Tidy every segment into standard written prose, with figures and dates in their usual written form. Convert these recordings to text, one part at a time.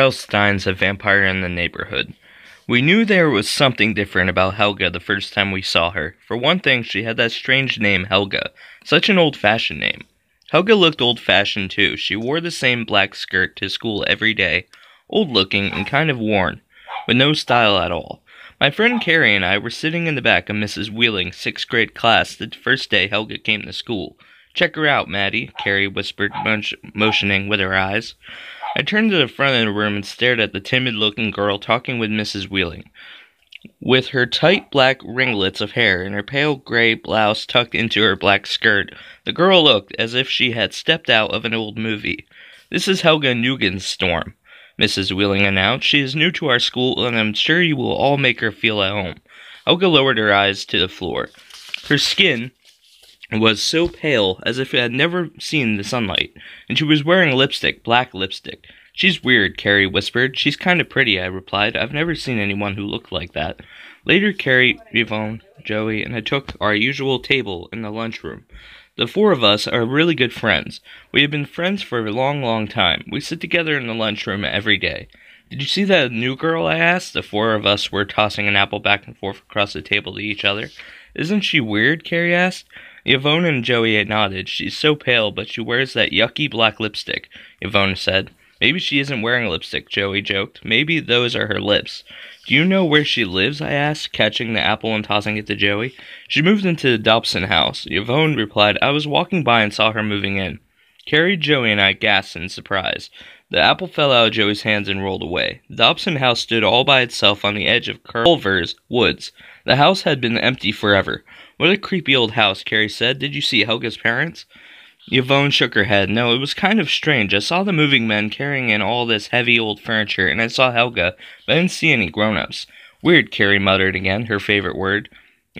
else Stine's a vampire in the neighborhood. We knew there was something different about Helga the first time we saw her. For one thing, she had that strange name, Helga. Such an old-fashioned name. Helga looked old-fashioned too. She wore the same black skirt to school every day, old-looking and kind of worn, with no style at all. My friend Carrie and I were sitting in the back of Mrs. Wheeling's sixth-grade class the first day Helga came to school. "Check her out, Maddy," Carrie whispered, motioning with her eyes. I turned to the front of the room and stared at the timid-looking girl talking with Mrs. Wheeling. With her tight black ringlets of hair and her pale gray blouse tucked into her black skirt, the girl looked as if she had stepped out of an old movie. "This is Helga Nugenstorm," Mrs. Wheeling announced. "She is new to our school, and I'm sure you will all make her feel at home." Helga lowered her eyes to the floor. Her skin was so pale as if it had never seen the sunlight, and she was wearing lipstick, black lipstick. "She's weird," Carrie whispered. "She's kind of pretty," I replied. "I've never seen anyone who looked like that." Later, Carrie, Yvonne, Joey, and I took our usual table in the lunchroom. The four of us are really good friends. We have been friends for a long, long time. We sit together in the lunchroom every day. "Did you see that new girl?" I asked. The four of us were tossing an apple back and forth across the table to each other. "Isn't she weird?" Carrie asked. Yvonne and Joey nodded. "She's so pale, but she wears that yucky black lipstick," Yvonne said. "Maybe she isn't wearing lipstick," Joey joked. "Maybe those are her lips." "Do you know where she lives?" I asked, catching the apple and tossing it to Joey. "She moved into the Dobson house," Yvonne replied. "I was walking by and saw her moving in." Carrie, Joey, and I gasped in surprise. The apple fell out of Joey's hands and rolled away. The Dobson house stood all by itself on the edge of Culver's woods. The house had been empty forever. "What a creepy old house," Carrie said. "Did you see Helga's parents?" Yvonne shook her head. "No, it was kind of strange. I saw the moving men carrying in all this heavy old furniture, and I saw Helga, but I didn't see any grown-ups." "Weird," Carrie muttered again, her favorite word.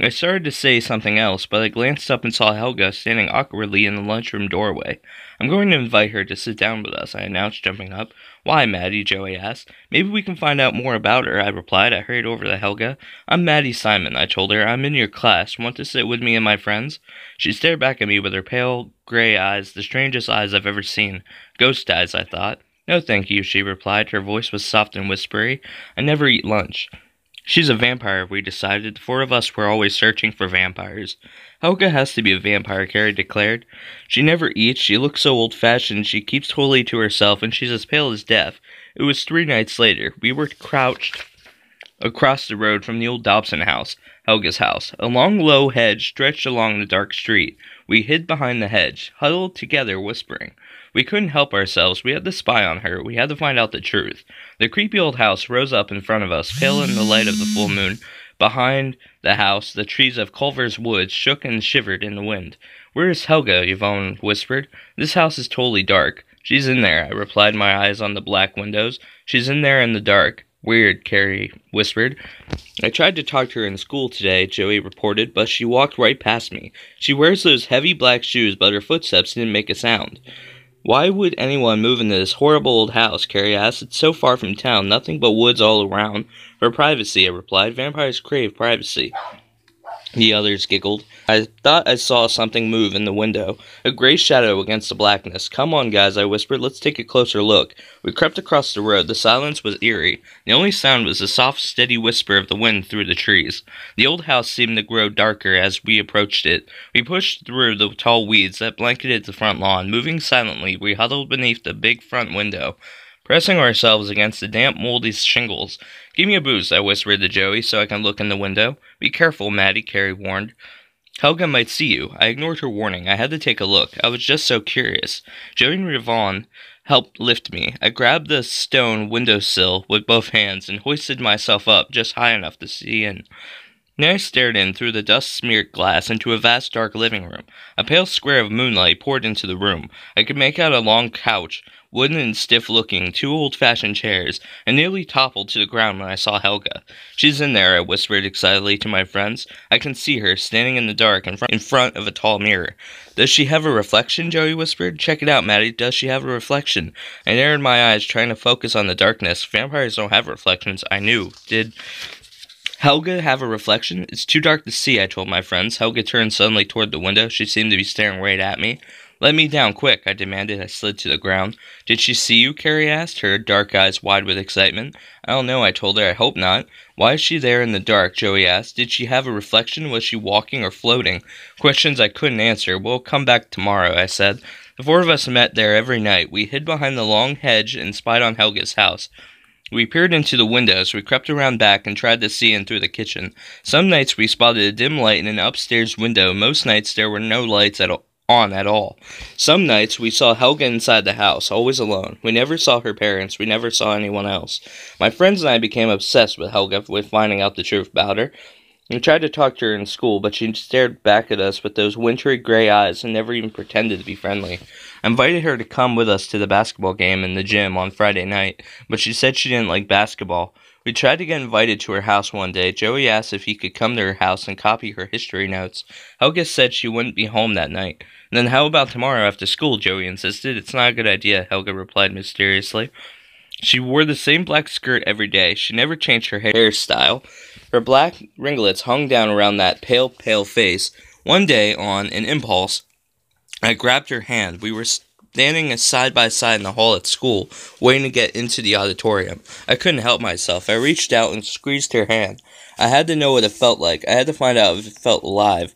I started to say something else, but I glanced up and saw Helga standing awkwardly in the lunchroom doorway. "I'm going to invite her to sit down with us," I announced, jumping up. "Why, Maddy?" Joey asked. "Maybe we can find out more about her," I replied. I hurried over to Helga. "I'm Maddy Simon," I told her. "I'm in your class. Want to sit with me and my friends?" She stared back at me with her pale gray eyes, the strangest eyes I've ever seen. Ghost eyes, I thought. "No, thank you," she replied. Her voice was soft and whispery. "I never eat lunch." "She's a vampire," we decided. The four of us were always searching for vampires. "Helga has to be a vampire," Carrie declared. "She never eats, she looks so old-fashioned, she keeps totally to herself, and she's as pale as death." It was 3 nights later. We were crouched across the road from the old Dobson house, Helga's house. A long, low hedge stretched along the dark street. We hid behind the hedge, huddled together, whispering. We couldn't help ourselves. We had to spy on her. We had to find out the truth. The creepy old house rose up in front of us, pale in the light of the full moon. Behind the house, the trees of Culver's woods shook and shivered in the wind. "Where is Helga?" Yvonne whispered. "This house is totally dark." "She's in there," I replied, my eyes on the black windows. "She's in there in the dark." "Weird," Carrie whispered. "I tried to talk to her in school today," Joey reported, "but she walked right past me. She wears those heavy black shoes, but her footsteps didn't make a sound." "Why would anyone move into this horrible old house?" Carrie asked. "It's so far from town, nothing but woods all around." "For privacy," I replied. "Vampires crave privacy." The others giggled. I thought I saw something move in the window, a gray shadow against the blackness. "Come on, guys," I whispered. "Let's take a closer look." We crept across the road. The silence was eerie. The only sound was the soft, steady whisper of the wind through the trees. The old house seemed to grow darker as we approached it. We pushed through the tall weeds that blanketed the front lawn. Moving silently, we huddled beneath the big front window, pressing ourselves against the damp, moldy shingles. "Give me a boost," I whispered to Joey, "so I can look in the window." "Be careful, Maddy," Carrie warned. "Helga might see you." I ignored her warning. I had to take a look. I was just so curious. Joey and Yvonne helped lift me. I grabbed the stone windowsill with both hands and hoisted myself up just high enough to see in. Then I stared in through the dust-smeared glass into a vast dark living room. A pale square of moonlight poured into the room. I could make out a long couch, wooden and stiff-looking, 2 old-fashioned chairs. I nearly toppled to the ground when I saw Helga. "She's in there," I whispered excitedly to my friends. "I can see her, standing in the dark in front of a tall mirror." "Does she have a reflection?" Joey whispered. "Check it out, Maddy. Does she have a reflection?" I narrowed my eyes, trying to focus on the darkness. Vampires don't have reflections, I knew. Did Helga have a reflection? "It's too dark to see," I told my friends. Helga turned suddenly toward the window. She seemed to be staring right at me. "Let me down, quick," I demanded. I slid to the ground. "Did she see you?" Carrie asked, her dark eyes wide with excitement. "I don't know," I told her. "I hope not." "Why is she there in the dark?" Joey asked. "Did she have a reflection? Was she walking or floating?" Questions I couldn't answer. "We'll come back tomorrow," I said. The four of us met there every night. We hid behind the long hedge and spied on Helga's house. We peered into the windows, we crept around back and tried to see in through the kitchen. Some nights we spotted a dim light in an upstairs window. Most nights there were no lights on at all. Some nights we saw Helga inside the house, always alone. We never saw her parents, we never saw anyone else. My friends and I became obsessed with Helga, with finding out the truth about her. We tried to talk to her in school, but she stared back at us with those wintry gray eyes and never even pretended to be friendly. I invited her to come with us to the basketball game in the gym on Friday night, but she said she didn't like basketball. We tried to get invited to her house one day. Joey asked if he could come to her house and copy her history notes. Helga said she wouldn't be home that night. "Then how about tomorrow after school?" Joey insisted. "It's not a good idea," Helga replied mysteriously. She wore the same black skirt every day. She never changed her hairstyle. Her black ringlets hung down around that pale face. One day, on an impulse, I grabbed her hand. We were standing side by side in the hall at school, waiting to get into the auditorium. I couldn't help myself. I reached out and squeezed her hand. I had to know what it felt like. I had to find out if it felt alive.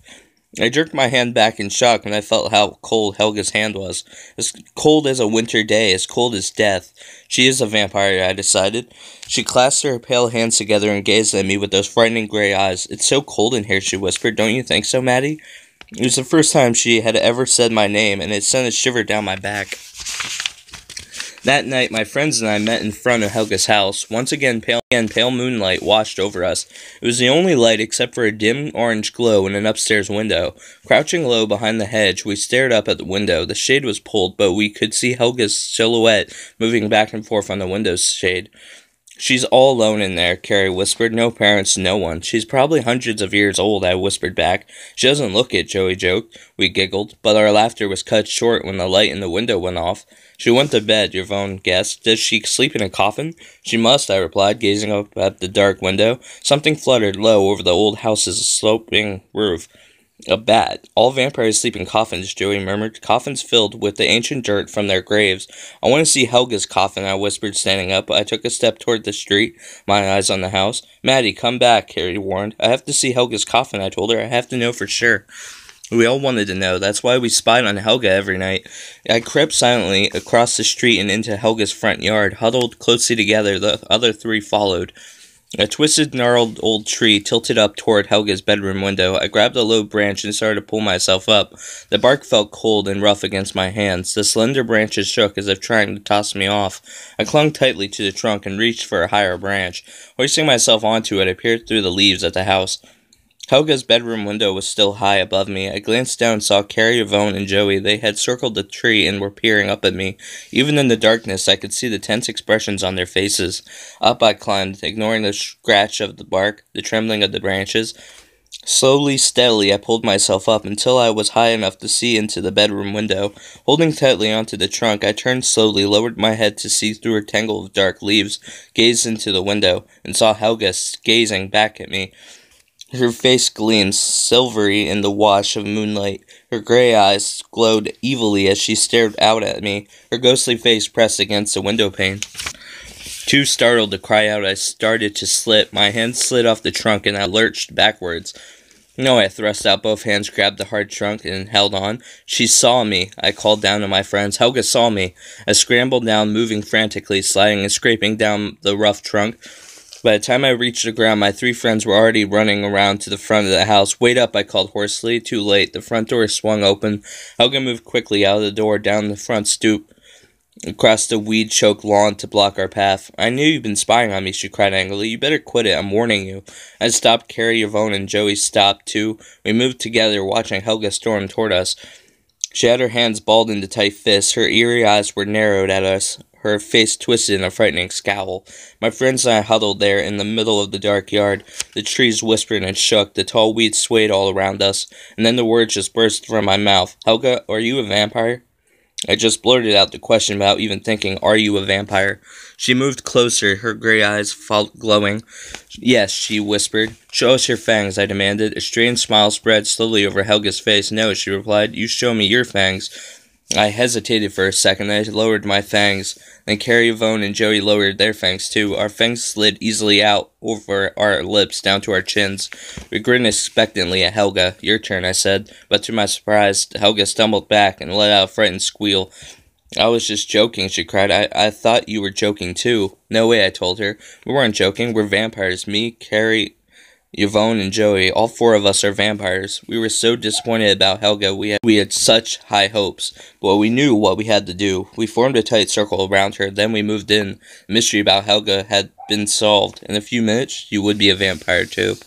I jerked my hand back in shock, and I felt how cold Helga's hand was. As cold as a winter day, as cold as death. She is a vampire, I decided. She clasped her pale hands together and gazed at me with those frightening gray eyes. "It's so cold in here," she whispered. "Don't you think so, Maddy?" It was the first time she had ever said my name, and it sent a shiver down my back. That night, my friends and I met in front of Helga's house. Once again, pale moonlight washed over us. It was the only light except for a dim orange glow in an upstairs window. Crouching low behind the hedge, we stared up at the window. The shade was pulled, but we could see Helga's silhouette moving back and forth on the window shade. "She's all alone in there," Carrie whispered. "No parents, no one." "She's probably hundreds of years old," I whispered back. "She doesn't look it," Joey joked. We giggled, but our laughter was cut short when the light in the window went off. "She went to bed," Yvonne guessed. "Does she sleep in a coffin?" "She must," I replied, gazing up at the dark window. Something fluttered low over the old house's sloping roof. "A bat. All vampires sleep in coffins," Joey murmured. "Coffins filled with the ancient dirt from their graves." "I want to see Helga's coffin," I whispered, standing up. I took a step toward the street, my eyes on the house. "Maddy, come back," Carrie warned. "I have to see Helga's coffin," I told her. "I have to know for sure." We all wanted to know. That's why we spied on Helga every night. I crept silently across the street and into Helga's front yard. Huddled closely together, the other three followed. A twisted, gnarled old tree tilted up toward Helga's bedroom window. I grabbed a low branch and started to pull myself up. The bark felt cold and rough against my hands. The slender branches shook as if trying to toss me off. I clung tightly to the trunk and reached for a higher branch. Hoisting myself onto it, I peered through the leaves at the house. Helga's bedroom window was still high above me. I glanced down and saw Carrie, Yvonne, and Joey. They had circled the tree and were peering up at me. Even in the darkness, I could see the tense expressions on their faces. Up I climbed, ignoring the scratch of the bark, the trembling of the branches. Slowly, steadily, I pulled myself up until I was high enough to see into the bedroom window. Holding tightly onto the trunk, I turned slowly, lowered my head to see through a tangle of dark leaves, gazed into the window, and saw Helga gazing back at me. Her face gleamed silvery in the wash of moonlight. Her gray eyes glowed evilly as she stared out at me, her ghostly face pressed against the window pane. Too startled to cry out, I started to slip. My hand slid off the trunk and I lurched backwards. No, I thrust out both hands, grabbed the hard trunk, and held on. She saw me. I called down to my friends. Helga saw me. I scrambled down, moving frantically, sliding and scraping down the rough trunk. By the time I reached the ground, my three friends were already running around to the front of the house. "Wait up," I called hoarsely. Too late. The front door swung open. Helga moved quickly out of the door, down the front stoop, across the weed-choked lawn to block our path. "I knew you'd been spying on me," she cried angrily. "You better quit it. I'm warning you." I stopped. Carrie, Yvonne, and Joey stopped, too. We moved together, watching Helga storm toward us. She had her hands balled into tight fists. Her eerie eyes were narrowed at us. Her face twisted in a frightening scowl. My friends and I huddled there in the middle of the dark yard. The trees whispered and shook. The tall weeds swayed all around us. And then the words just burst from my mouth. "Helga, are you a vampire?" I just blurted out the question without even thinking, "Are you a vampire?" She moved closer, her gray eyes glowing. "Yes," she whispered. "Show us your fangs," I demanded. A strange smile spread slowly over Helga's face. "No," she replied. "You show me your fangs." I hesitated for a second, then I lowered my fangs. Then Carrie, Yvonne, and Joey lowered their fangs too. Our fangs slid easily out over our lips down to our chins. We grinned expectantly at Helga. "Your turn," I said, but to my surprise, Helga stumbled back and let out a frightened squeal. "I was just joking," she cried. I thought you were joking too." "No way," I told her. "We weren't joking. We're vampires. Me, Carrie, Yvonne, and Joey, all four of us are vampires." We were so disappointed about Helga. We had such high hopes, but we knew what we had to do. We formed a tight circle around her, then we moved in. The mystery about Helga had been solved. In a few minutes, you would be a vampire too.